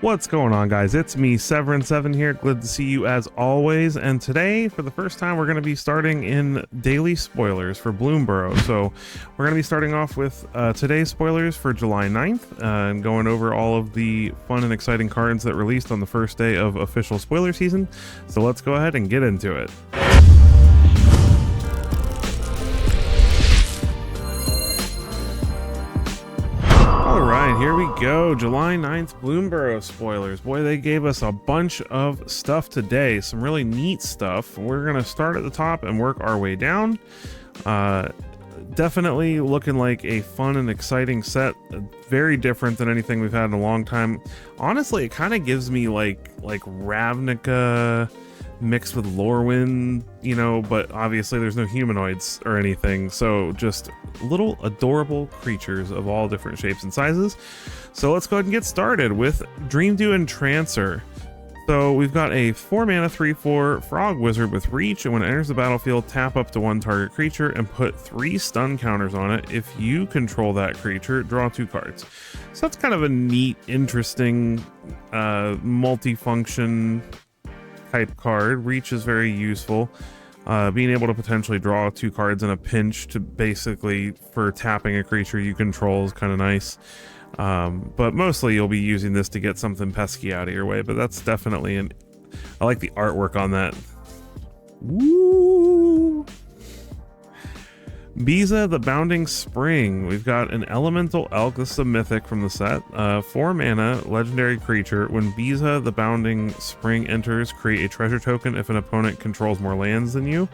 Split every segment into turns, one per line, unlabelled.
What's going on, guys? It's me, Severin7 here. Glad to see you as always. And today, for the first time, we're going to be starting in daily spoilers for Bloomburrow. So we're going to be starting off with today's spoilers for July 9th and going over all of the fun and exciting cards that released on the first day of official spoiler season. So let's go ahead and get into it. Alright, here we go. July 9th Bloomburrow spoilers. Boy, they gave us a bunch of stuff today. Some really neat stuff. We're going to start at the top and work our way down. Definitely looking like a fun and exciting set. Very different than anything we've had in a long time. Honestly, it kind of gives me like Ravnica mixed with Lorwyn, you know, but obviously there's no humanoids or anything, so just little adorable creatures of all different shapes and sizes. So let's go ahead and get started with Dreamdew Entrancer. So we've got a 4-mana 3/4 frog wizard with reach, and when it enters the battlefield, tap up to one target creature and put 3 stun counters on it. If you control that creature, draw 2 cards. So that's kind of a neat, interesting multi-function type card. Reach is very useful. Being able to potentially draw 2 cards in a pinch to basically for tapping a creature you control is kind of nice. But mostly you'll be using this to get something pesky out of your way, but that's definitely I like the artwork on that. Woo! Biza the Bounding Spring. We've got an Elemental Elk. This is a mythic from the set. 4 mana, legendary creature. When Biza the Bounding Spring enters, create a treasure token if an opponent controls more lands than you.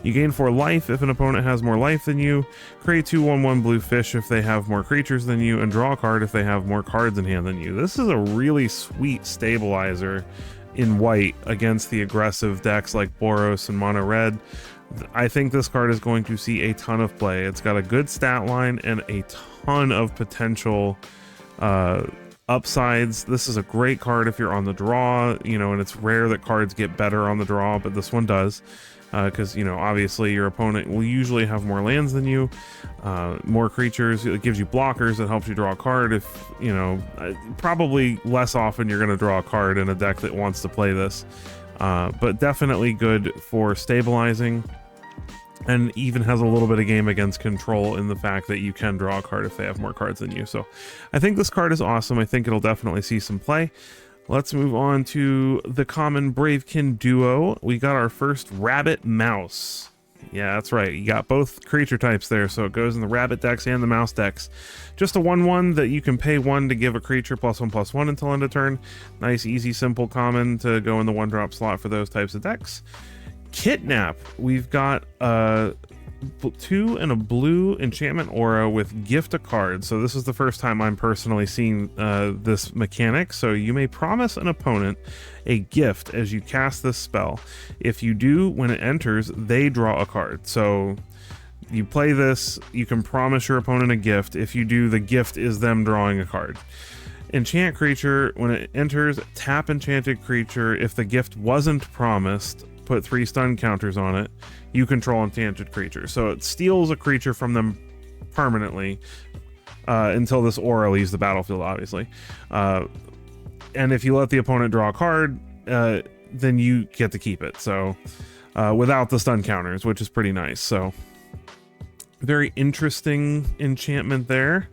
You gain 4 life if an opponent has more life than you. Create 2 1/1 blue fish if they have more creatures than you, and draw a card if they have more cards in hand than you. This is a really sweet stabilizer in white against the aggressive decks like Boros and Mono Red. I think this card is going to see a ton of play. It's got a good stat line and a ton of potential upsides. This is a great card if you're on the draw, you know, and it's rare that cards get better on the draw, but this one does. Because, you know, obviously your opponent will usually have more lands than you, more creatures. It gives you blockers. It helps you draw a card. If, you know, probably less often you're going to draw a card in a deck that wants to play this. But definitely good for stabilizing, and even has a little bit of game against control in the fact that you can draw a card if they have more cards than you. So I think this card is awesome. I think it'll definitely see some play. Let's move on to the common Bravekin duo. We got our first Rabbit Mouse. Yeah, that's right. You got both creature types there, so it goes in the rabbit decks and the mouse decks. Just a 1/1 that you can pay 1 to give a creature +1/+1 until end of turn. Nice, easy, simple common to go in the 1-drop slot for those types of decks. Kidnap. We've got 2 and a blue enchantment aura with gift a card. So this is the first time I'm personally seeing this mechanic. So you may promise an opponent a gift as you cast this spell. If you do, when it enters, they draw a card. So you play this, you can promise your opponent a gift. If you do, the gift is them drawing a card. Enchant creature. When it enters, tap enchanted creature. If the gift wasn't promised, put 3 stun counters on it. You control enchanted creature, so it steals a creature from them permanently until this aura leaves the battlefield, obviously. And if you let the opponent draw a card, then you get to keep it. So without the stun counters, which is pretty nice. So very interesting enchantment there.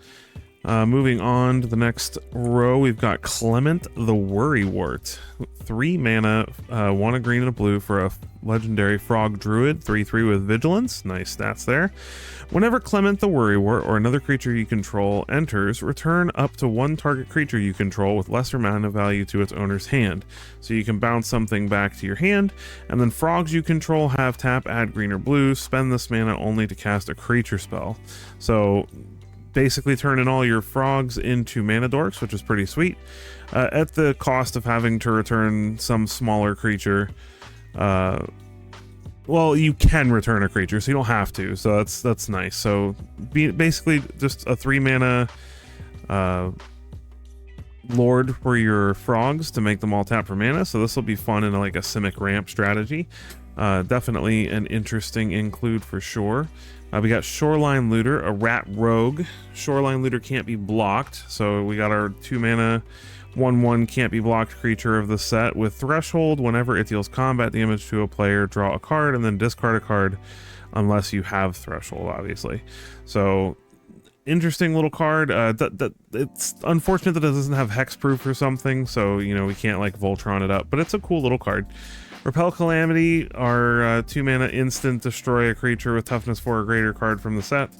Moving on to the next row, we've got Clement the Worrywart. 3 mana, 1 a green and a blue for a legendary frog druid, 3/3 with vigilance. Nice stats there. Whenever Clement the Worrywart or another creature you control enters, return up to 1 target creature you control with lesser mana value to its owner's hand. So you can bounce something back to your hand, and then frogs you control have tap, add green or blue, spend this mana only to cast a creature spell. So basically turning all your frogs into mana dorks, which is pretty sweet, at the cost of having to return some smaller creature. Well, you can return a creature, so you don't have to, so that's nice. So basically just a 3 mana lord for your frogs to make them all tap for mana. So this will be fun in like a Simic ramp strategy. Definitely an interesting include for sure. We got Shoreline Looter, a rat rogue. Shoreline Looter can't be blocked, so we got our 2 mana 1/1 can't be blocked creature of the set with Threshold. Whenever it deals combat damage to a player, draw a card and then discard a card unless you have Threshold, obviously. So interesting little card. It's unfortunate that it doesn't have hexproof or something, so you know we can't like Voltron it up, but it's a cool little card. Repel Calamity, our 2-mana instant destroy a creature with toughness 4 or greater card from the set.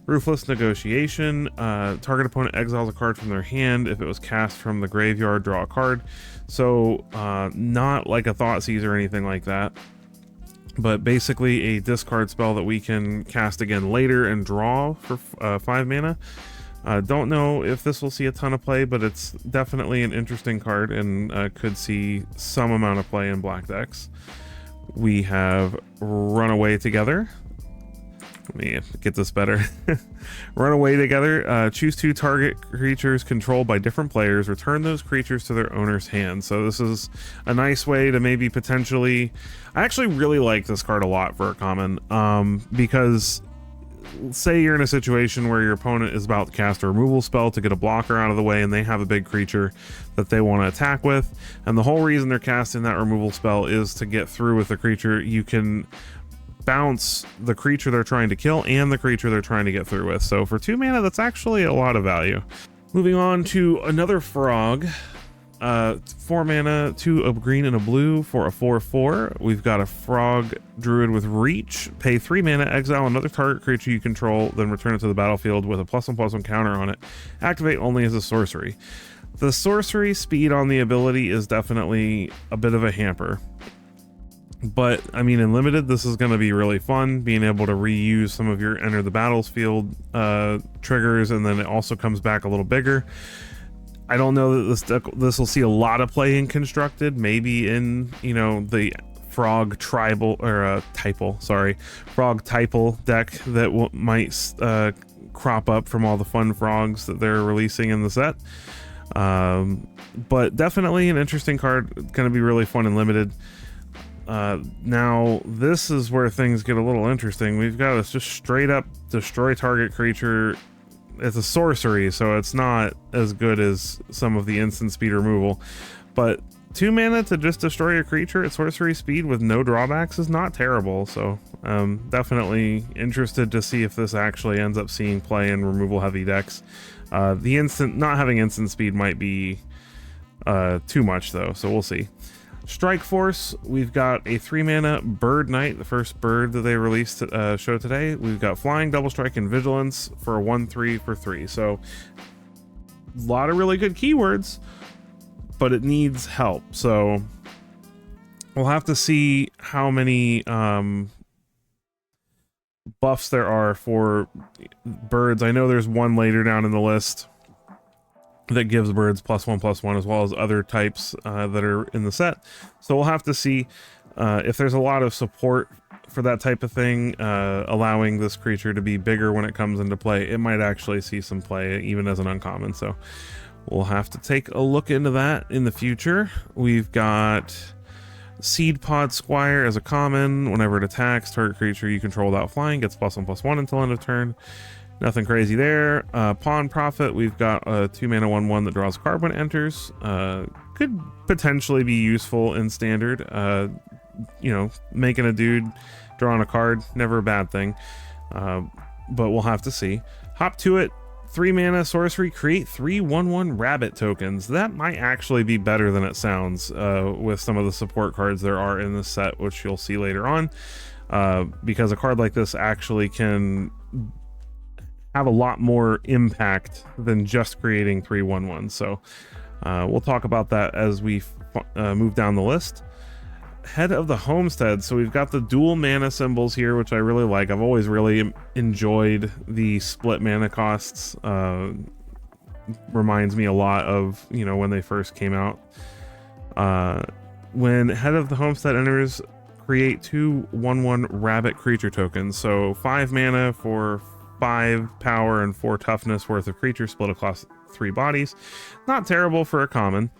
Ruthless Negotiation, target opponent exiles a card from their hand. If it was cast from the graveyard, draw a card. So not like a Thoughtseize or anything like that, but basically a discard spell that we can cast again later and draw for 5 mana. Don't know if this will see a ton of play, but it's definitely an interesting card and could see some amount of play in black decks. We have Runaway Together. Let me get this better. Runaway Together. Choose 2 target creatures controlled by different players. Return those creatures to their owner's hand. So this is a nice way to maybe potentially... I actually really like this card a lot for a common, because say you're in a situation where your opponent is about to cast a removal spell to get a blocker out of the way and they have a big creature that they want to attack with, and the whole reason they're casting that removal spell is to get through with the creature. You can bounce the creature they're trying to kill and the creature they're trying to get through with. So for 2 mana, that's actually a lot of value. Moving on to another frog. 4 mana, 2 a green and a blue for a 4/4. We've got a frog druid with reach. Pay 3 mana, exile another target creature you control, then return it to the battlefield with a +1/+1 counter on it. Activate only as a sorcery. The sorcery speed on the ability is definitely a bit of a hamper, but I mean, in limited, this is going to be really fun, being able to reuse some of your enter the battlefield triggers, and then it also comes back a little bigger. I don't know that this will see a lot of play in constructed, maybe in, you know, the frog tribal or Typal, sorry, frog Typal deck that might crop up from all the fun frogs that they're releasing in the set. But definitely an interesting card, going to be really fun and limited. Now this is where things get a little interesting. We've got this just straight up destroy target creature. It's a sorcery, so it's not as good as some of the instant speed removal, but 2 mana to just destroy a creature at sorcery speed with no drawbacks is not terrible. So definitely interested to see if this actually ends up seeing play in removal heavy decks. Not having instant speed might be too much though, so we'll see. Strike Force, we've got a 3 mana Bird Knight, the first bird that they released show today. We've got Flying, Double Strike, and Vigilance for a 1/3 for 3. So a lot of really good keywords, but it needs help. So we'll have to see how many buffs there are for birds. I know there's one later down in the list that gives birds +1/+1, as well as other types that are in the set. So we'll have to see if there's a lot of support for that type of thing, allowing this creature to be bigger when it comes into play. It might actually see some play even as an uncommon, so we'll have to take a look into that in the future. We've got Seed Pod Squire as a common. Whenever it attacks, target creature you control without flying gets +1/+1 until end of turn. Nothing crazy there. Pawn Prophet, we've got a 2 mana 1/1 that draws a card when it enters. Could potentially be useful in standard. You know, making a dude drawing a card, never a bad thing. But we'll have to see. Hop to it, 3 mana sorcery, create 3 1/1 rabbit tokens. That might actually be better than it sounds with some of the support cards there are in this set, which you'll see later on. Because a card like this actually can have a lot more impact than just creating 3 1/1. So we'll talk about that as we move down the list. Head of the Homestead. So we've got the dual mana symbols here, which I really like. I've always really enjoyed the split mana costs. Reminds me a lot of, you know, when they first came out. When Head of the Homestead enters, create 2 1/1 rabbit creature tokens. So 5 mana for 5 power and 4 toughness worth of creature split across 3 bodies. Not terrible for a common.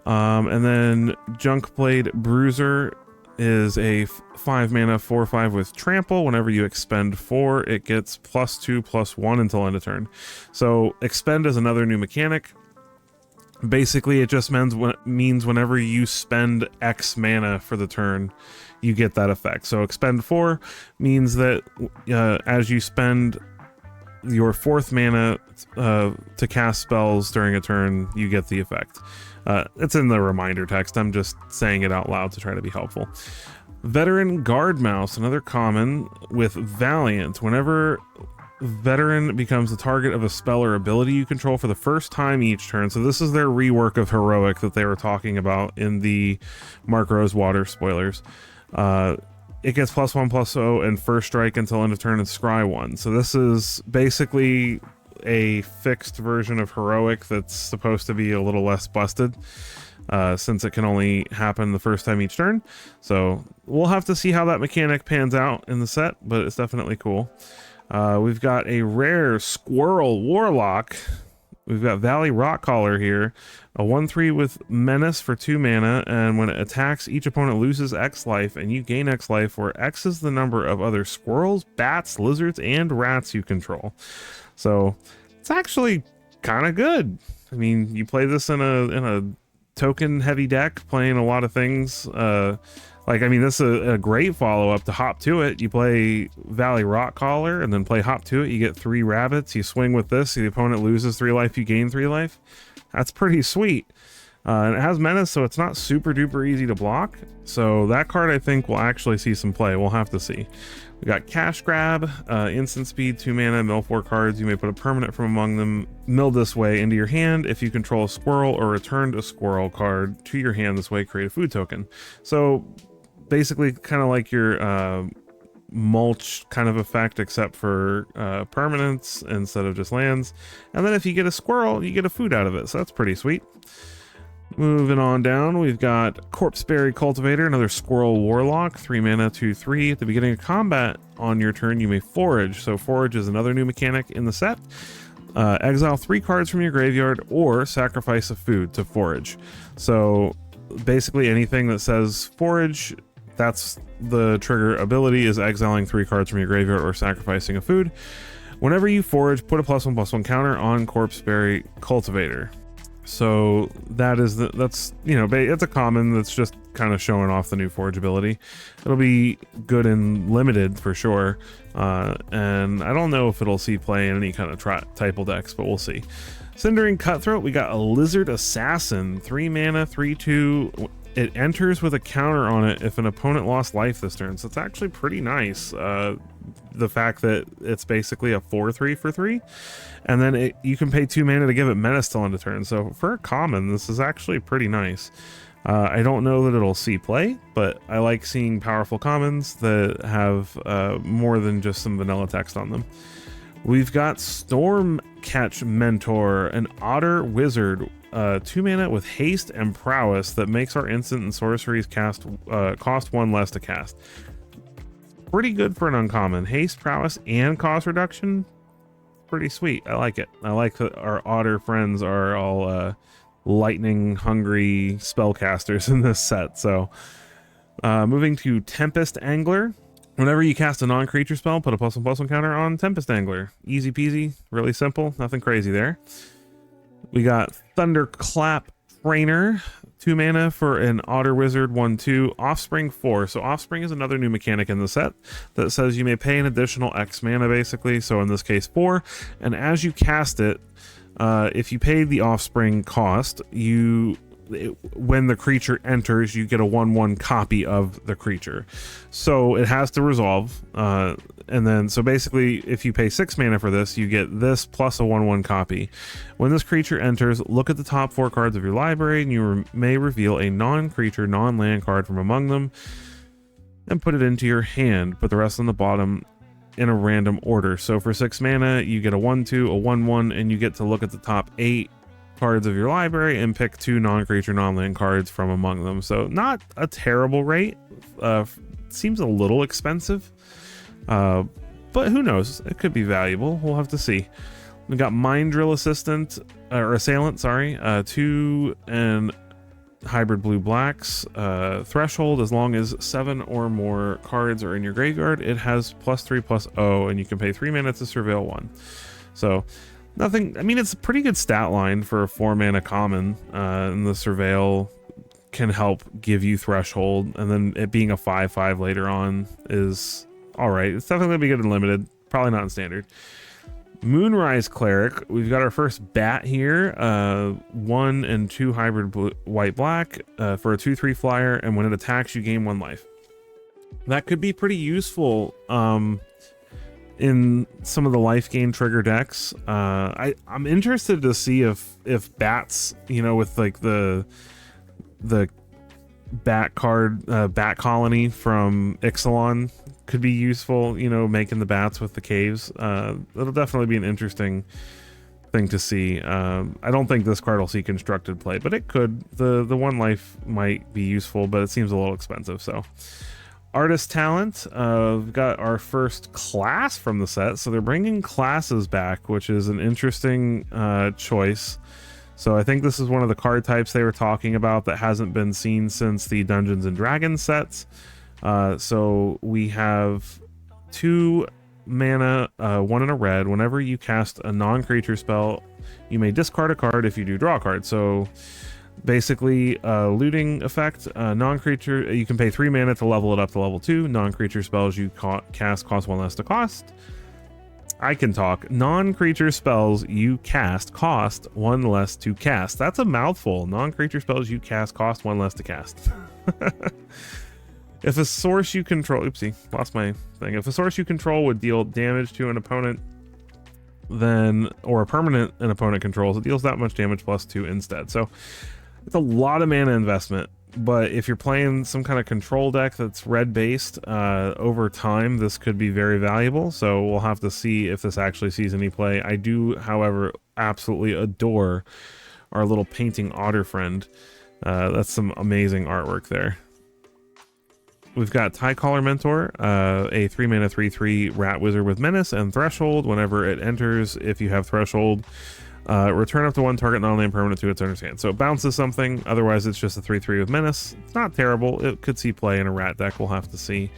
And then Junkblade Bruiser is a 5 mana 4/5 with trample. Whenever you expend 4, it gets +2/+1 until end of turn. So expend is another new mechanic. Basically, it just means whenever you spend X mana for the turn, you get that effect. So expend 4 means that as you spend your 4th mana to cast spells during a turn, you get the effect. It's in the reminder text. I'm just saying it out loud to try to be helpful. Veteran Guard Mouse, another common with Valiant. Whenever Veteran becomes the target of a spell or ability you control for the first time each turn. So this is their rework of Heroic that they were talking about in the Mark Rosewater spoilers. It gets +1/+0 and first strike until end of turn and scry 1. So this is basically a fixed version of Heroic that's supposed to be a little less busted, since it can only happen the first time each turn. So we'll have to see how that mechanic pans out in the set, but it's definitely cool. We've got a rare Squirrel Warlock. We've got Valley Rockcaller here, a 1/3 with Menace for 2 mana, and when it attacks, each opponent loses X life, and you gain X life, where X is the number of other squirrels, bats, lizards, and rats you control. So it's actually kind of good. I mean, you play this in a token heavy deck, playing a lot of things. This is a great follow-up to Hop to It. You play Valley Rockcaller and then play Hop to It. You get 3 rabbits. You swing with this. The opponent loses 3 life. You gain 3 life. That's pretty sweet. And it has Menace, so it's not super duper easy to block. So that card, I think, will actually see some play. We'll have to see. We got Cash Grab, instant speed, 2 mana, mill 4 cards. You may put a permanent from among them, mill this way, into your hand. If you control a squirrel or returned a squirrel card to your hand this way, create a food token. So basically kind of like your mulch kind of effect, except for permanents instead of just lands. And then if you get a squirrel, you get a food out of it. So that's pretty sweet. Moving on down, we've got Corpseberry Cultivator, another Squirrel Warlock, 3 mana, 2/3. At the beginning of combat on your turn, you may forage. So forage is another new mechanic in the set. Exile 3 cards from your graveyard or sacrifice a food to forage. So basically anything that says forage, that's the trigger ability, is exiling 3 cards from your graveyard or sacrificing a food. Whenever you forage, put a +1/+1 counter on Corpseberry Cultivator. So that's it's a common that's just kind of showing off the new forage ability. It'll be good in limited for sure, and I don't know if it'll see play in any kind of Typal decks, but we'll see. Cindering Cutthroat, we got a Lizard Assassin, 3 mana, 3/2. It enters with a counter on it if an opponent lost life this turn. So it's actually pretty nice. The fact that it's basically a 4/3 for 3, and then you can pay 2 mana to give it Menace till end of turn. So for a common, this is actually pretty nice. I don't know that it'll see play, but I like seeing powerful commons that have more than just some vanilla text on them. We've got Stormcatch Mentor, an Otter Wizard, 2 mana with haste and prowess that makes our instant and sorceries cost 1 less to cast. Pretty good for an uncommon. Haste, prowess, and cost reduction. Pretty sweet. I like it. I like that our otter friends are all lightning hungry spellcasters in this set. So moving to Tempest Angler. Whenever you cast a non-creature spell, put a +1/+1 counter on Tempest Angler. Easy peasy, really simple, nothing crazy there. We got Thunderclap Trainer, 2 mana for an Otter Wizard, 1/2, Offspring 4. So Offspring is another new mechanic in the set that says you may pay an additional X mana, basically. So in this case, 4. And as you cast it, if you pay the Offspring cost, when the creature enters, you get a 1/1 copy of the creature. So it has to resolve. And then, so basically, if you pay 6 mana for this, you get this plus a 1/1 copy. When this creature enters, look at the top 4 cards of your library, and you may reveal a non-creature, non-land card from among them, and put it into your hand. Put the rest on the bottom in a random order. So for 6 mana, you get a 1/2, a 1/1, and you get to look at the top 8 cards of your library and pick 2 non-creature, non-land cards from among them. So not a terrible rate. Seems a little expensive. But who knows? It could be valuable. We'll have to see. We got Mind Drill Assistant, or Assailant, sorry. 2 and hybrid blue-blacks. Threshold, as long as 7 or more cards are in your graveyard, it has +3/+0, and you can pay 3 mana to surveil 1. So Nothing, I mean, it's a pretty good stat line for a 4-mana common, and the Surveil can help give you Threshold, and then it being a 5/5 later on is alright. It's definitely going to be good in Limited, probably not in Standard. Moonrise Cleric, we've got our first bat here, 1 and 2 hybrid white-black for a 2/3 flyer, and when it attacks you gain 1 life. That could be pretty useful in some of the life gain trigger decks. I'm interested to see if bats, you know, with like the bat card, bat colony from Ixalan could be useful, you know, making the bats with the caves. It'll definitely be an interesting thing to see. I don't think this card will see constructed play, but it could. The 1 life might be useful, but it seems a little expensive. So Artist Talent, we've got our first class from the set, so they're bringing classes back, which is an interesting choice. So I think this is one of the card types they were talking about that hasn't been seen since the Dungeons and Dragons sets. So we have 2 mana, 1 and a red. Whenever you cast a non-creature spell, you may discard a card. If you do, draw a card. So basically, looting effect, non-creature, you can pay 3 mana to level it up to level 2. Non-creature spells you cast cost 1 less to cost. I can talk. Non-creature spells you cast cost 1 less to cast. That's a mouthful. Non-creature spells you cast cost 1 less to cast. If a source you control, oopsie, lost my thing. If a source you control would deal damage to an opponent, then, or a permanent an opponent controls, it deals that much damage plus 2 instead. So it's a lot of mana investment, but if you're playing some kind of control deck that's red based, over time this could be very valuable. So we'll have to see if this actually sees any play. I do, however, absolutely adore our little painting otter friend. That's some amazing artwork there. We've got Typal Mentor, a 3-mana 3/3 rat wizard with menace and threshold. Whenever it enters, if you have threshold, return up to 1 target non-land permanent to its owner's hand. So it bounces something, otherwise it's just a 3/3 with menace. It's not terrible. It could see play in a rat deck, we'll have to see.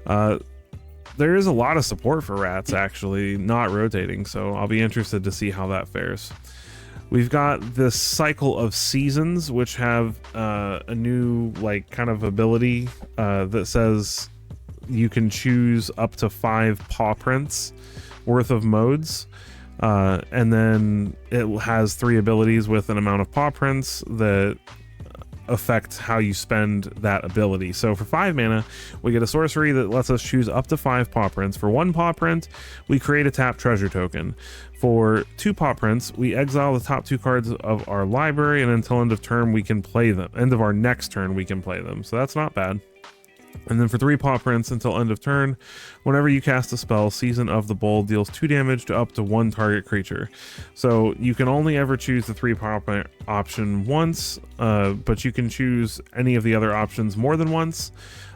There is a lot of support for rats actually not rotating, so I'll be interested to see how that fares. We've got this cycle of seasons, which have a new like kind of ability that says you can choose up to 5 paw prints worth of modes. And then it has 3 abilities with an amount of paw prints that affect how you spend that ability. So for 5 mana, we get a sorcery that lets us choose up to 5 paw prints. For 1 paw print, we create a tap treasure token. For 2 paw prints, we exile the top 2 cards of our library, and until end of turn, we can play them. End of our next turn, we can play them. So that's not bad. And then for 3 paw prints until end of turn, whenever you cast a spell, Season of the Bull deals 2 damage to up to 1 target creature. So you can only ever choose the 3 paw print option once, but you can choose any of the other options more than once.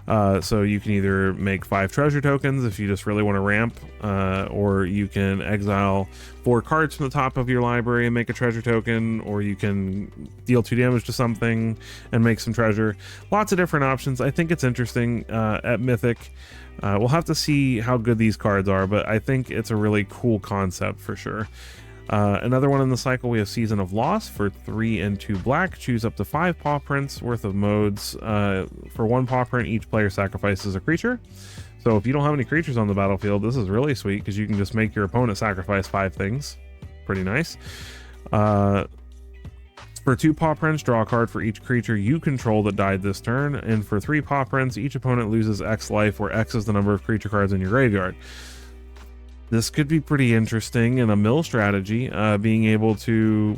So you can either make 5 treasure tokens if you just really want to ramp, or you can exile 4 cards from the top of your library and make a treasure token, or you can deal 2 damage to something and make some treasure. Lots of different options. I think it's interesting at Mythic. We'll have to see how good these cards are, but I think it's a really cool concept for sure. Another one in the cycle, we have Season of Loss for 3 and 2 black. Choose up to 5 paw prints worth of modes. For 1 paw print, each player sacrifices a creature. So if you don't have any creatures on the battlefield, this is really sweet because you can just make your opponent sacrifice 5 things. Pretty nice. For 2 paw prints, draw a card for each creature you control that died this turn. And for 3 paw prints, each opponent loses X life, where X is the number of creature cards in your graveyard. This could be pretty interesting in a mill strategy, being able to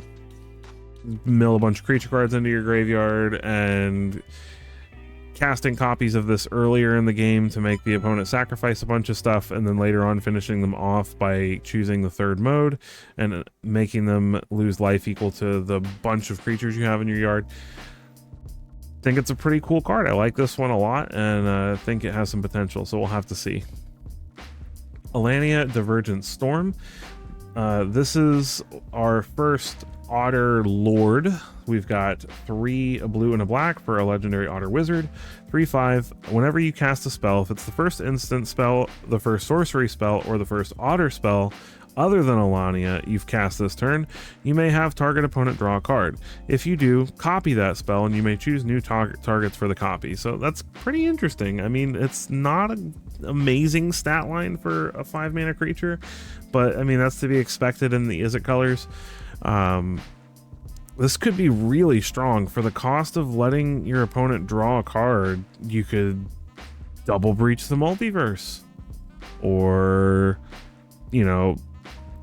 mill a bunch of creature cards into your graveyard and casting copies of this earlier in the game to make the opponent sacrifice a bunch of stuff, and then later on finishing them off by choosing the 3rd mode and making them lose life equal to the bunch of creatures you have in your yard. I think it's a pretty cool card. I like this one a lot, and I think it has some potential, so we'll have to see. Alania Divergent Storm. This is our first Otter Lord. We've got 3 a blue and a black for a legendary Otter Wizard. 3/5. Whenever you cast a spell, if it's the first instant spell, the first sorcery spell, or the first Otter spell, other than Alania you've cast this turn, you may have target opponent draw a card. If you do, copy that spell and you may choose new targets for the copy. So that's pretty interesting. I mean, it's not an amazing stat line for a 5-mana creature, but I mean, that's to be expected in the Izzet colors. This could be really strong. For the cost of letting your opponent draw a card, you could double breach the multiverse, or, you know,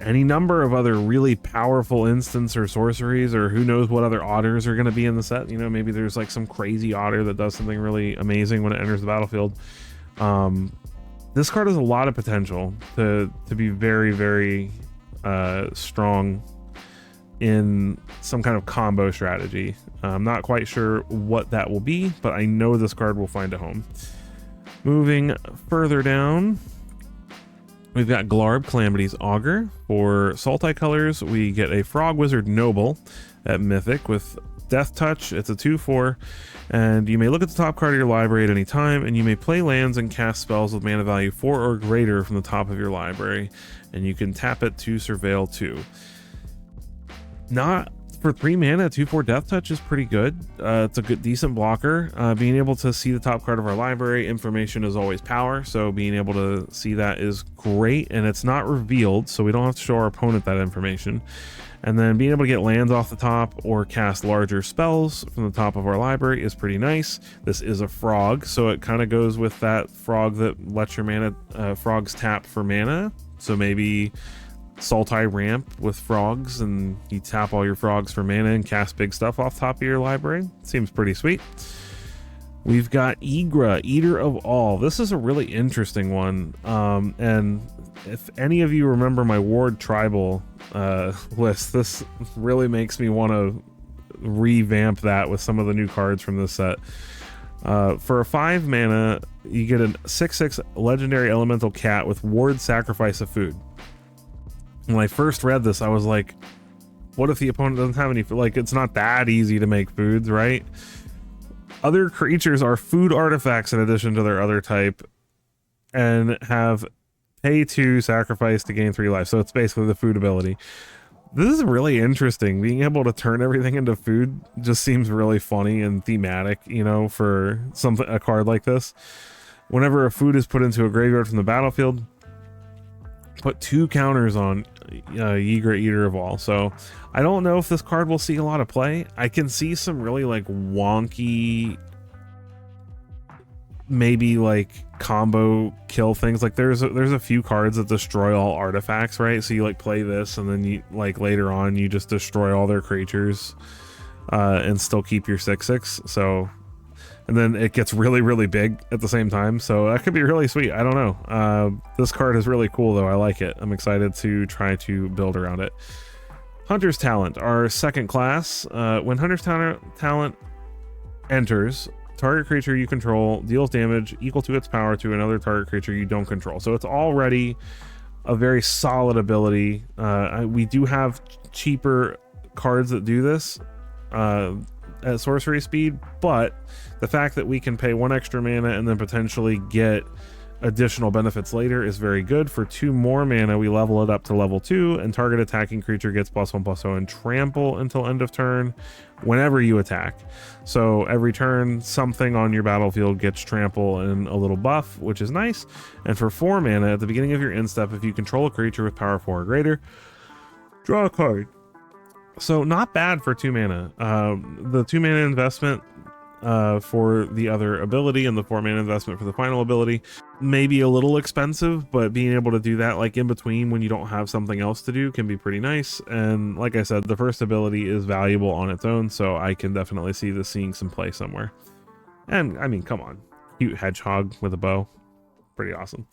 any number of other really powerful instants or sorceries, or who knows what other otters are going to be in the set. You know, maybe there's like some crazy otter that does something really amazing when it enters the battlefield. This card has a lot of potential to be very, very strong in some kind of combo strategy. I'm not quite sure what that will be, but I know this card will find a home. Moving further down, we've got Glarb, Calamity's Augur. For Sultai colors, we get a Frog Wizard Noble at Mythic with Death Touch. It's a 2/4, and you may look at the top card of your library at any time, and you may play lands and cast spells with mana value 4 or greater from the top of your library, and you can tap it to Surveil 2. Not for 3 mana, 2/4 Death Touch is pretty good. It's a good, decent blocker. Being able to see the top card of our library, information is always power, so being able to see that is great, and it's not revealed, so we don't have to show our opponent that information. And then being able to get lands off the top or cast larger spells from the top of our library is pretty nice. This is a frog, so it kind of goes with that frog that lets your mana frogs tap for mana. So maybe Sultai ramp with frogs, and you tap all your frogs for mana and cast big stuff off top of your library. Seems pretty sweet. We've got Igra, Eater of All. This is a really interesting one. And if any of you remember my Ward Tribal list, this really makes me want to revamp that with some of the new cards from this set. For a 5 mana, you get a 6/6 legendary elemental cat with Ward Sacrifice of Food. When I first read this, I was like, what if the opponent doesn't have any food? Like, it's not that easy to make foods, right? Other creatures are food artifacts in addition to their other type, and have pay 2 sacrifice to gain 3 life. So it's basically the food ability. This is really interesting. Being able to turn everything into food just seems really funny and thematic, you know, for a card like this. Whenever a food is put into a graveyard from the battlefield, put 2 counters on Igra, Eater of All. So I don't know if this card will see a lot of play. I can see some really like wonky, maybe like combo kill things. Like there's a few cards that destroy all artifacts, right? So you like play this, and then you like later on you just destroy all their creatures and still keep your 6/6. So, and then it gets really, really big at the same time. So that could be really sweet. I don't know. This card is really cool, though. I like it. I'm excited to try to build around it. Hunter's Talent, our second class. When Hunter's Talent enters, target creature you control deals damage equal to its power to another target creature you don't control. So it's already a very solid ability. We do have cheaper cards that do this at sorcery speed, but the fact that we can pay 1 extra mana and then potentially get additional benefits later is very good. For 2 more mana, we level it up to level 2, and target attacking creature gets +1/+0 and trample until end of turn whenever you attack. So every turn, something on your battlefield gets trample and a little buff, which is nice. And for 4 mana, at the beginning of your end step, if you control a creature with power 4 or greater, draw a card. So not bad for 2 mana. The 2 mana investment for the other ability and the 4 mana investment for the final ability may be a little expensive, but being able to do that like in between when you don't have something else to do can be pretty nice. And like I said, the first ability is valuable on its own, so I can definitely see this seeing some play somewhere. And I mean, come on, cute hedgehog with a bow, pretty awesome.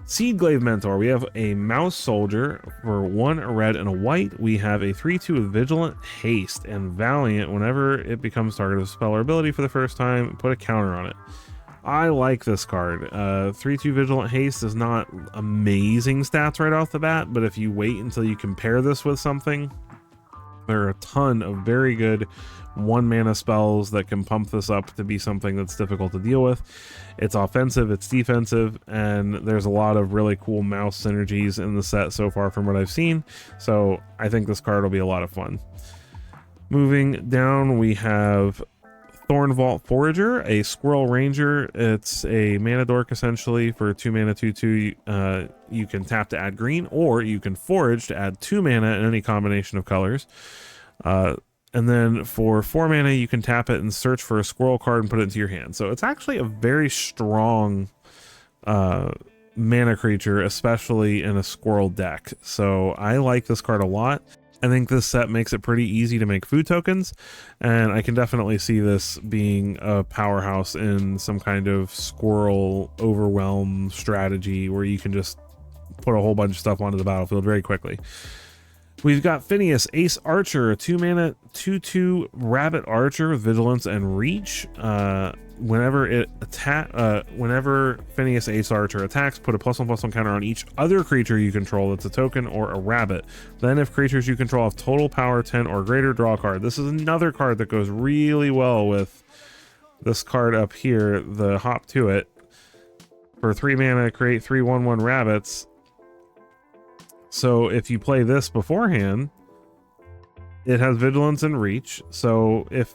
Seedglaive Mentor, we have a Mouse Soldier for 1 red and a white. We have a 3/2 with Vigilant, Haste, and Valiant. Whenever it becomes target of a spell or ability for the first time, put a counter on it. I like this card. 3/2 Vigilant Haste is not amazing stats right off the bat, but if you wait until you compare this with something, there are a ton of very good 1 mana spells that can pump this up to be something that's difficult to deal with. It's offensive, it's defensive, and there's a lot of really cool mouse synergies in the set so far from what I've seen. So I think this card will be a lot of fun. Moving down, we have Thornvault Forager, a Squirrel Ranger. It's a mana dork essentially for 2 mana 2/2. You can tap to add green, or you can forage to add 2 mana in any combination of colors. And then for 4 mana, you can tap it and search for a squirrel card and put it into your hand. So it's actually a very strong mana creature, especially in a squirrel deck. So I like this card a lot. I think this set makes it pretty easy to make food tokens, and I can definitely see this being a powerhouse in some kind of squirrel overwhelm strategy where you can just put a whole bunch of stuff onto the battlefield very quickly. We've got Phineas Ace Archer, a 2 mana 2/2 rabbit archer with vigilance and reach. Whenever Phineas Ace Archer attacks, put a +1/+1 counter on each other creature you control that's a token or a rabbit. Then if creatures you control have total power 10 or greater, draw a card. This is another card that goes really well with this card up here, the Hop to It. For 3 mana, create 3 1/1 rabbits. So if you play this beforehand, it has vigilance and reach. So if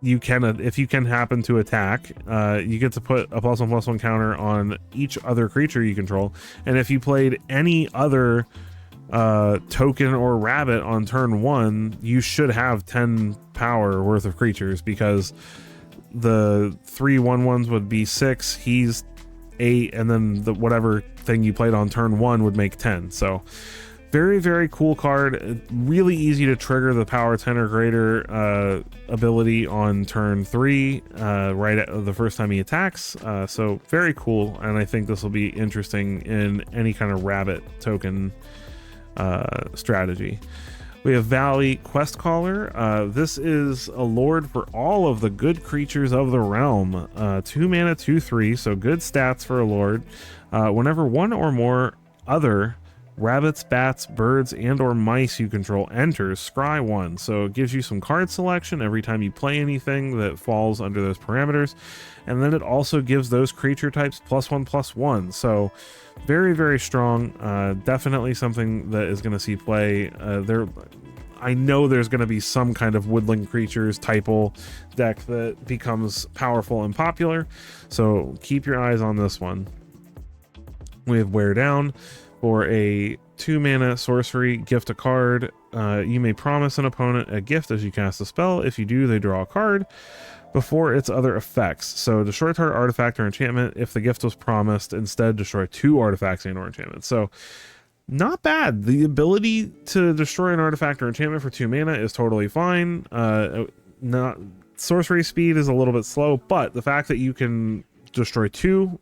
you can happen to attack, you get to put a +1/+1 counter on each other creature you control. And if you played any other token or rabbit on turn 1, you should have 10 power worth of creatures, because the 3 1/1s would be 6, he's 8, and then the whatever thing you played on turn 1 would make 10. So very, very cool card. Really easy to trigger the power 10 or greater ability on turn 3, right at the first time he attacks. So very cool, and I think this will be interesting in any kind of rabbit token strategy. We have Valley Quest Caller. This is a lord for all of the good creatures of the realm. 2 mana 2/3, so good stats for a lord. Whenever one or more other rabbits, bats, birds, and or mice you control enters, scry 1. So it gives you some card selection every time you play anything that falls under those parameters. And then it also gives those creature types +1/+1. So very, very strong. Definitely something that is going to see play. I know there's going to be some kind of woodland creatures Typal deck that becomes powerful and popular. So keep your eyes on this one. We have Wear Down. For a 2 mana sorcery, gift a card. You may promise an opponent a gift as you cast a spell. If you do, they draw a card before its other effects. So destroy target artifact or enchantment. If the gift was promised, instead destroy 2 artifacts and or enchantments. So not bad. The ability to destroy an artifact or enchantment for 2 mana is totally fine. Not sorcery speed is a little bit slow, but the fact that you can destroy 2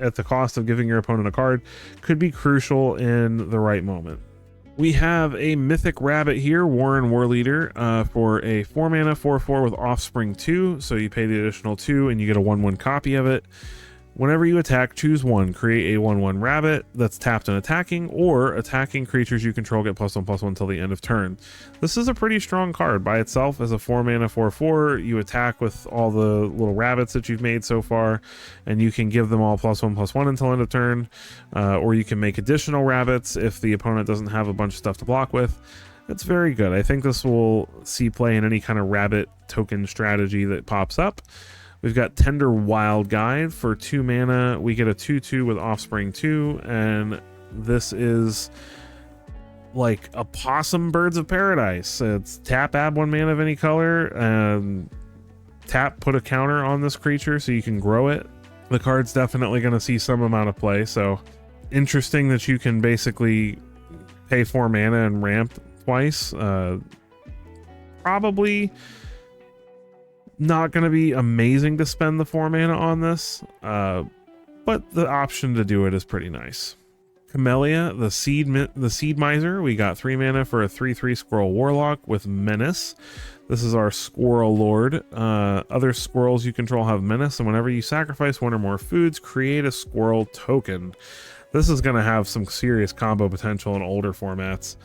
at the cost of giving your opponent a card could be crucial in the right moment. We have a mythic rabbit here, Warren Warleader, for a 4 mana 4/4 with Offspring 2. So you pay the additional 2 and you get a 1/1 copy of it. Whenever you attack, choose 1. Create a 1/1 rabbit that's tapped and attacking, or attacking creatures you control get +1/+1 until the end of turn. This is a pretty strong card by itself as a 4 mana 4/4. You attack with all the little rabbits that you've made so far, and you can give them all +1/+1 until end of turn, or you can make additional rabbits if the opponent doesn't have a bunch of stuff to block with. It's very good. I think this will see play in any kind of rabbit token strategy that pops up. We've got Tender Wild Guide. For 2 mana, we get a 2/2 with Offspring 2, and this is like a possum Birds of Paradise. It's tap, add 1 mana of any color, and tap, put a counter on this creature so you can grow it. The card's definitely going to see some amount of play, so interesting that you can basically pay 4 mana and ramp twice. Probably not going to be amazing to spend the 4 mana on this, but the option to do it is pretty nice. Camellia, the Seed Miser. We got 3 mana for a 3/3 Squirrel Warlock with Menace. This is our Squirrel Lord. Other squirrels you control have Menace, and whenever you sacrifice 1 or more foods, create a squirrel token. This is going to have some serious combo potential in older formats.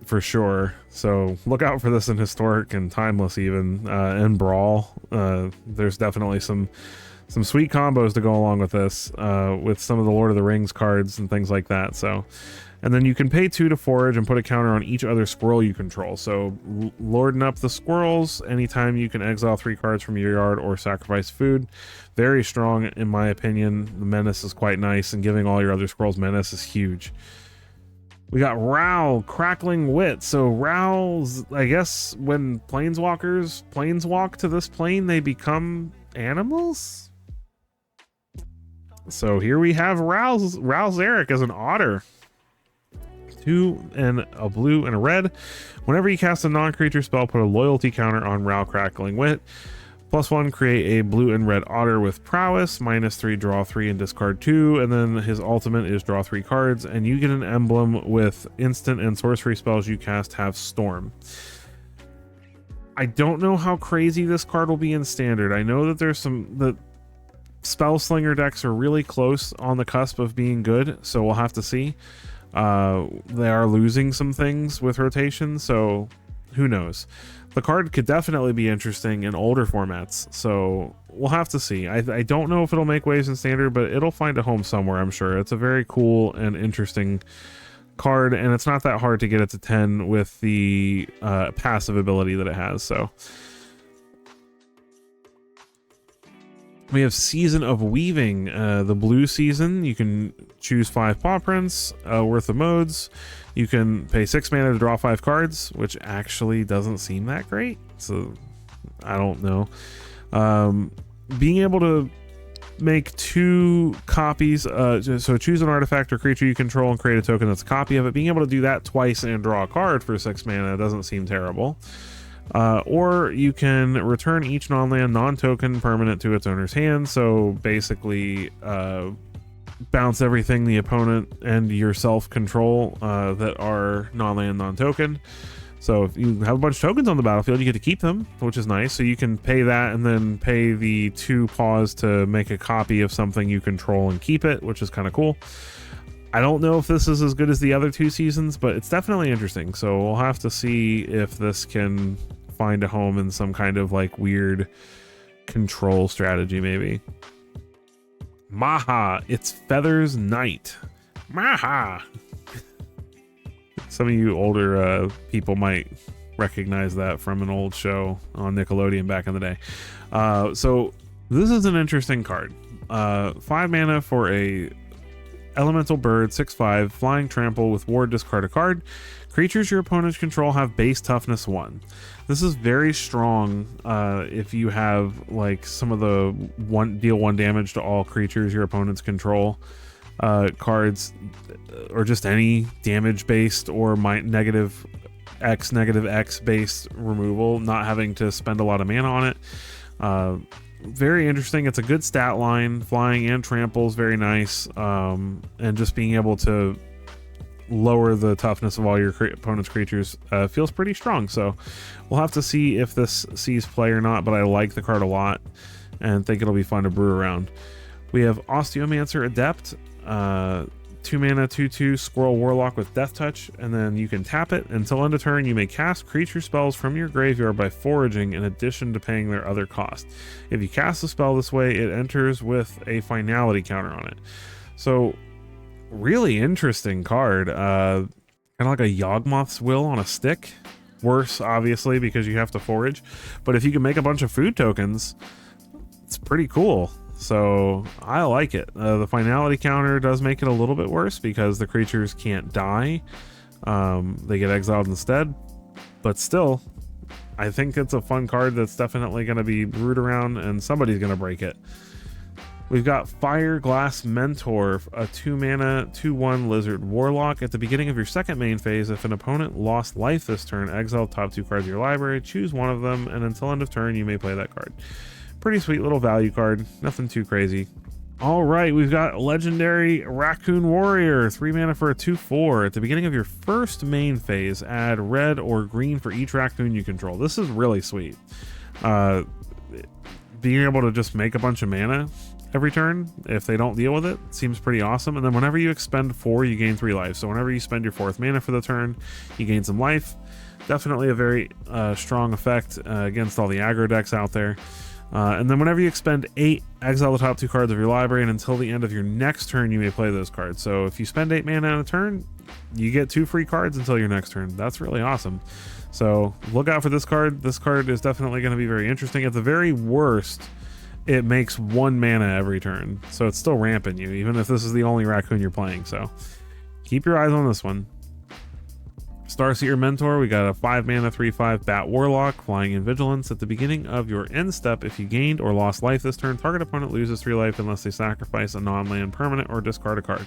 for sure. So look out for this in Historic and Timeless even, and Brawl. There's definitely some sweet combos to go along with this, with some of the Lord of the Rings cards and things like that. So, and then you can pay 2 to forage and put a counter on each other squirrel you control. So lording up the squirrels, anytime you can exile 3 cards from your yard or sacrifice food. Very strong in my opinion. The menace is quite nice, and giving all your other squirrels menace is huge. We got Ral, Crackling Wit. So Ral's, I guess when planeswalkers planeswalk to this plane, they become animals? So here we have Ral's Eric as an otter. 2 and a blue and a red. Whenever you cast a non-creature spell, put a loyalty counter on Ral Crackling Wit. +1, create a blue and red otter with prowess. -3, draw 3 and discard 2. And then his ultimate is draw 3 cards. And you get an emblem with instant and sorcery spells you cast have Storm. I don't know how crazy this card will be in Standard. I know that there's the Spell Slinger decks are really close on the cusp of being good, so we'll have to see. They are losing some things with rotation, so who knows. The card could definitely be interesting in older formats, so we'll have to see. I don't know if it'll make waves in Standard, but it'll find a home somewhere, I'm sure. It's a very cool and interesting card, and it's not that hard to get it to 10 with the passive ability that it has. So we have Season of Weaving, the blue season. You can choose 5 paw prints worth of modes. You can pay 6 mana to draw 5 cards, which actually doesn't seem that great. So I don't know. Being able to make 2 copies, so choose an artifact or creature you control and create a token that's a copy of it. Being able to do that twice and draw a card for 6 mana doesn't seem terrible. Or you can return each non-land non-token permanent to its owner's hand. So basically bounce everything the opponent and yourself control that are non-land non-token. So if you have a bunch of tokens on the battlefield, you get to keep them, which is nice. So you can pay that and then pay the 2 paws to make a copy of something you control and keep it, which is kind of cool. I don't know if this is as good as the other 2 seasons, but it's definitely interesting. So we'll have to see if this can find a home in some kind of like weird control strategy, maybe. Maha, it's Feathers Night. Maha. Some of you older people might recognize that from an old show on Nickelodeon back in the day. So this is an interesting card. 5 mana for a elemental bird, 6/5, flying trample with ward, discard a card. Creatures your opponents control have base toughness 1. This is very strong if you have like some of the deal 1 damage to all creatures your opponents control cards, or just any damage based or negative X based removal, not having to spend a lot of mana on it. Very interesting. It's a good stat line. Flying and trample is very nice, and just being able to lower the toughness of all your opponent's creatures feels pretty strong. So we'll have to see if this sees play or not, but I like the card a lot and think it'll be fun to brew around. We have Osteomancer Adept, 2 mana 2/2 Squirrel Warlock with Death Touch, and then you can tap it. Until end of turn, you may cast creature spells from your graveyard by foraging in addition to paying their other cost. If you cast a spell this way, it enters with a finality counter on it. So really interesting card. Kind of like a Yawgmoth's Will on a stick. Worse, obviously, because you have to forage. But if you can make a bunch of food tokens, it's pretty cool. So I like it. The finality counter does make it a little bit worse because the creatures can't die. They get exiled instead. But still, I think it's a fun card that's definitely going to be brewed around, and somebody's going to break it. We've got Fireglass Mentor, a 2 mana 2/1 Lizard Warlock. At the beginning of your second main phase, if an opponent lost life this turn, exile top 2 cards of your library, choose one of them, and until end of turn, you may play that card. Pretty sweet little value card, nothing too crazy. All right, we've got Legendary Raccoon Warrior, 3 mana for a 2/4. At the beginning of your first main phase, add red or green for each raccoon you control. This is really sweet. Being able to just make a bunch of mana every turn if they don't deal with it. Seems pretty awesome. And then whenever you expend 4, you gain 3 life. So whenever you spend your 4th mana for the turn, you gain some life. Definitely a very strong effect against all the aggro decks out there. And then whenever you expend 8, exile the top 2 cards of your library, and until the end of your next turn, you may play those cards. So if you spend 8 mana on a turn, you get 2 free cards until your next turn. That's really awesome. So look out for this card. This card is definitely going to be very interesting. At the very worst, it makes 1 mana every turn. So it's still ramping you, even if this is the only raccoon you're playing. So keep your eyes on this one. Starseer Mentor, we got a 5 mana 3/5 Bat Warlock, flying in Vigilance. At the beginning of your end step, if you gained or lost life this turn, target opponent loses 3 life unless they sacrifice a non-land permanent or discard a card.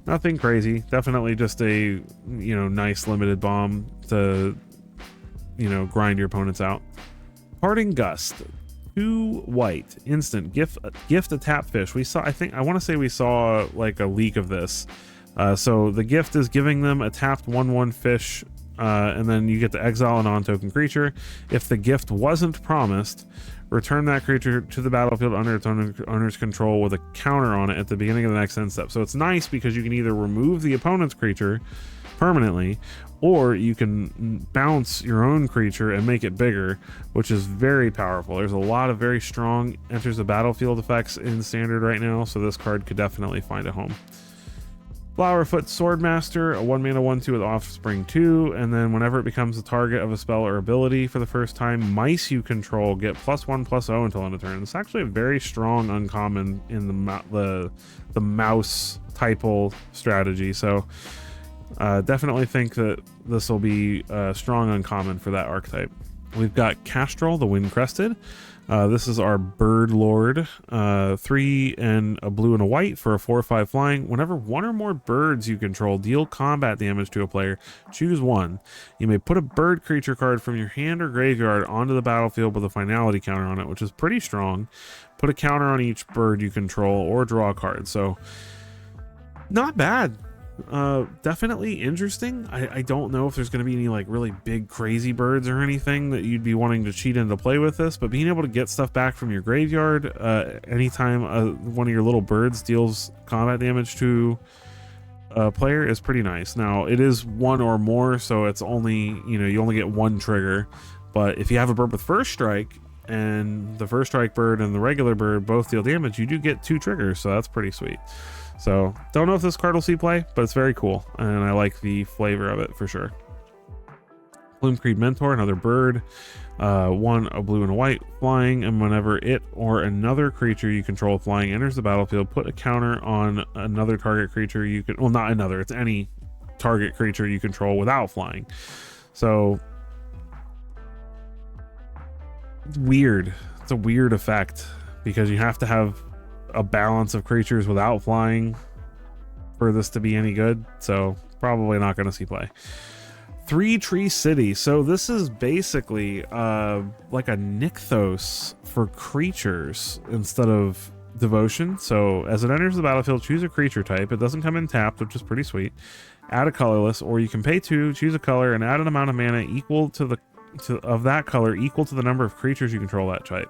Nothing crazy. Definitely just a, nice limited bomb to, grind your opponents out. Parting Gust, 2 white, instant, gift a tap fish. I want to say we saw like a leak of this. So the gift is giving them a tapped 1/1 fish, and then you get to exile a non-token creature. If the gift wasn't promised, return that creature to the battlefield under its owner's control with a counter on it at the beginning of the next end step. So it's nice because you can either remove the opponent's creature permanently, or you can bounce your own creature and make it bigger, which is very powerful. There's a lot of very strong enters the battlefield effects in Standard right now, so this card could definitely find a home. Flowerfoot Swordmaster, a 1 mana 1/2 with Offspring 2, and then whenever it becomes the target of a spell or ability for the first time, mice you control get +1/+0 until end of turn. It's actually a very strong uncommon in the mouse Typal strategy, so definitely think that this will be a strong uncommon for that archetype. We've got Castrol, the Wind-Crested. This is our Bird Lord, 3 and a blue and a white for a 4/5 flying. Whenever 1 or more birds you control deal combat damage to a player, choose 1. You may put a bird creature card from your hand or graveyard onto the battlefield with a finality counter on it, which is pretty strong. Put a counter on each bird you control or draw a card. So not bad. Definitely interesting. I don't know if there's going to be any like really big crazy birds or anything that you'd be wanting to cheat into play with this, but being able to get stuff back from your graveyard anytime one of your little birds deals combat damage to a player is pretty nice. Now it is 1 or more, so it's only, you only get 1 trigger, but if you have a bird with first strike and the first strike bird and the regular bird both deal damage, you do get 2 triggers, so that's pretty sweet. So don't know if this card will see play, but it's very cool, and I like the flavor of it for sure. Bloomburrow Mentor, another bird, 1 a blue and a white flying, and whenever it or another creature you control flying enters the battlefield, put a counter on another target creature you can, well, not another, it's any target creature you control without flying. So it's weird. It's a weird effect because you have to have a balance of creatures without flying for this to be any good, so probably not going to see play. 3 Tree City. So this is basically like a Nykthos for creatures instead of Devotion. So as it enters the battlefield, choose a creature type. It doesn't come in tapped, which is pretty sweet. Add a colorless, or you can pay 2, choose a color, and add an amount of mana equal to of that color equal to the number of creatures you control that type.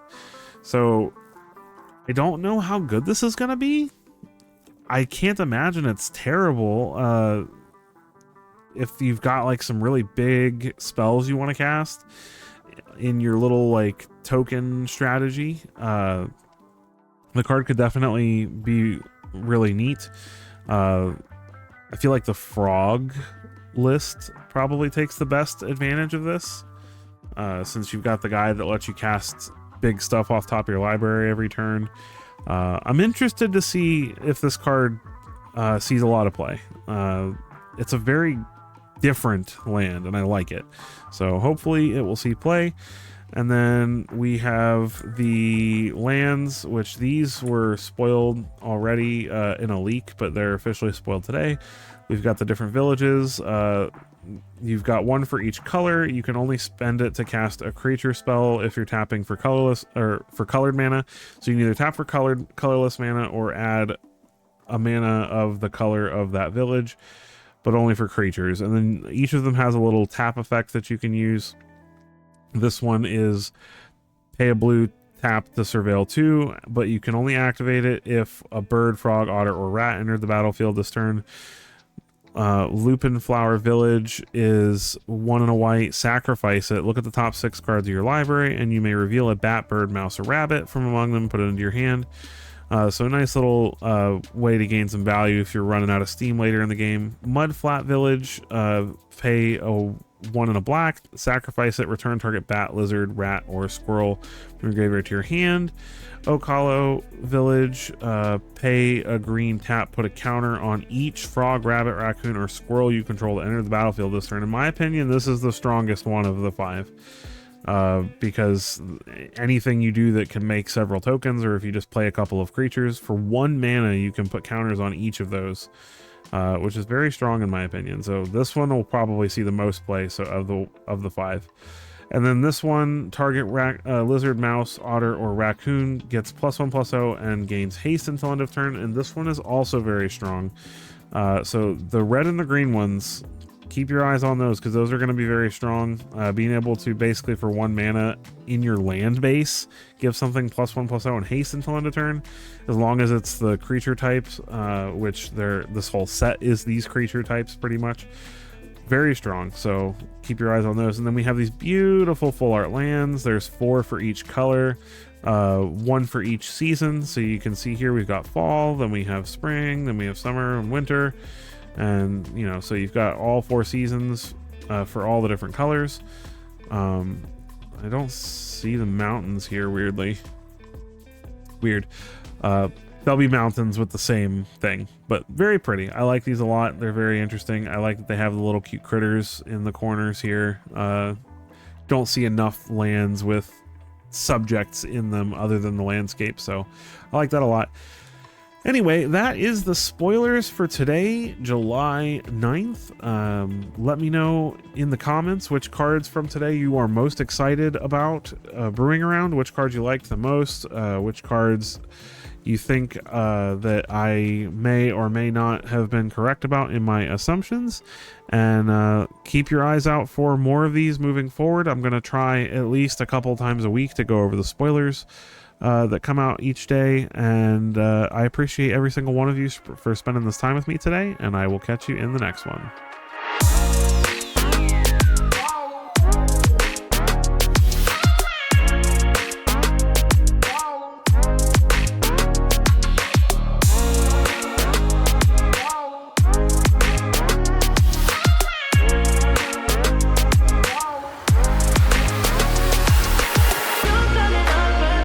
So I don't know how good this is going to be. I can't imagine it's terrible. If you've got like some really big spells you want to cast in your little like token strategy, the card could definitely be really neat. I feel like the frog list probably takes the best advantage of this, since you've got the guy that lets you cast big stuff off top of your library every turn. I'm interested to see if this card sees a lot of play. It's a very different land and I like it, so hopefully it will see play. And then we have the lands, which these were spoiled already in a leak, but they're officially spoiled today. We've got the different villages. You've got 1 for each color. You can only spend it to cast a creature spell if you're tapping for colorless or for colored mana. So you can either tap for colorless mana or add a mana of the color of that village, but only for creatures. And then each of them has a little tap effect that you can use. This one is pay a blue, tap the Surveil 2, but you can only activate it if a bird, frog, otter, or rat entered the battlefield this turn. Lupin Flower Village is 1 and a white. Sacrifice it. Look at the top 6 cards of your library, and you may reveal a bat, bird, mouse, or rabbit from among them. Put it into your hand. So a nice little way to gain some value if you're running out of steam later in the game. Mud Flat Village, pay a 1 and a black, sacrifice it, return target bat, lizard, rat, or squirrel from your graveyard to your hand. Oak Hollow Village, pay a green, tap, put a counter on each frog, rabbit, raccoon, or squirrel you control to enter the battlefield this turn. In my opinion, this is the strongest one of the 5. Because anything you do that can make several tokens, or if you just play a couple of creatures for 1 mana, you can put counters on each of those, which is very strong in my opinion. So this one will probably see the most play, so of the 5. And then this one, target lizard, mouse, otter, or raccoon gets +1/+0 and gains haste until end of turn. And this one is also very strong. So the red and the green ones, keep your eyes on those, because those are going to be very strong. Being able to basically for 1 mana in your land base give something +1/+0 and haste until end of turn, as long as it's the creature types, which this whole set is these creature types pretty much. Very strong, so keep your eyes on those. And then we have these beautiful full art lands. There's 4 for each color, 1 for each season. So you can see here we've got fall, then we have spring, then we have summer and winter. And so you've got all 4 seasons for all the different colors. I don't see the mountains here, weirdly. Weird. They'll be mountains with the same thing, but very pretty. I like these a lot. They're very interesting. I like that they have the little cute critters in the corners here. Don't see enough lands with subjects in them other than the landscape, so I like that a lot. Anyway, that is the spoilers for today, July 9th. Let me know in the comments which cards from today you are most excited about brewing around, which cards you liked the most, which cards you think that I may or may not have been correct about in my assumptions. And keep your eyes out for more of these moving forward. I'm going to try at least a couple times a week to go over the spoilers that come out each day, and I appreciate every single one of you for spending this time with me today, and I will catch you in the next one.